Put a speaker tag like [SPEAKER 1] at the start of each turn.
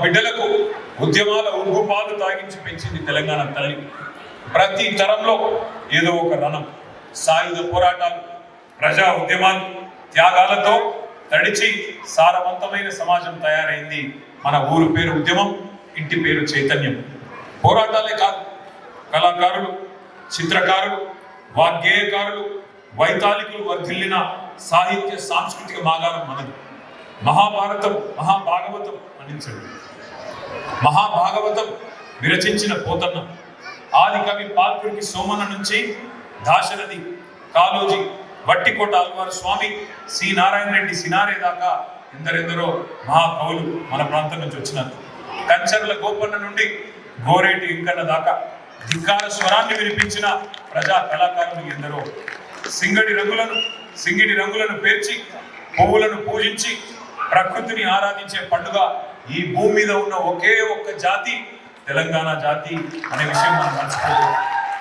[SPEAKER 1] బిడ్డలకు ఉద్యమాల ఉగ్గుపాలు తాగించి పెంచింది తెలంగాణ తల్లి. ప్రతి తరంలో ఏదో ఒక రణం, సాయుధ పోరాటాలు, ప్రజా ఉద్యమాలు, త్యాగాలతో తడిచి సారవంతమైన సమాజం తయారైంది మన ఊరు పేరు ఉద్యమం, ఇంటి పేరు చైతన్యం. పోరాటాలే కాదు, కళాకారులు, చిత్రకారులు, వాగ్గేయకారులు, వైతాళికులు వర్ధిల్లిన సాహిత్య సాంస్కృతిక మాగారం మనది. మహాభారతం, మహాభాగవతం అందించండి. మహాభాగవతం విరచించిన పోతన్న, ఆది కవి పాల్కురికి సోమన నుంచి దాశరథి, కాళోజీ, వట్టికోట అల్వారు స్వామి, సి నారాయణ రెడ్డి సినారే దాకా ఎందరెందరో మహాకవులు మన ప్రాంతం నుంచి వచ్చినారు. కంచర్ల గోపన్న నుండి గోరేటి ఇంకన్న దాకా ధిక్కార స్వరాన్ని వినిపించిన ప్రజా కళాకారులు ఎందరో. సింగిడి రంగులను పేర్చి పువ్వులను పూజించి ప్రకృతిని ఆరాధించే పండుగ ఈ భూమి మీద ఉన్న ఒకే ఒక్క జాతి తెలంగాణ జాతి అనే విషయం మనం మర్చిపోలేదు.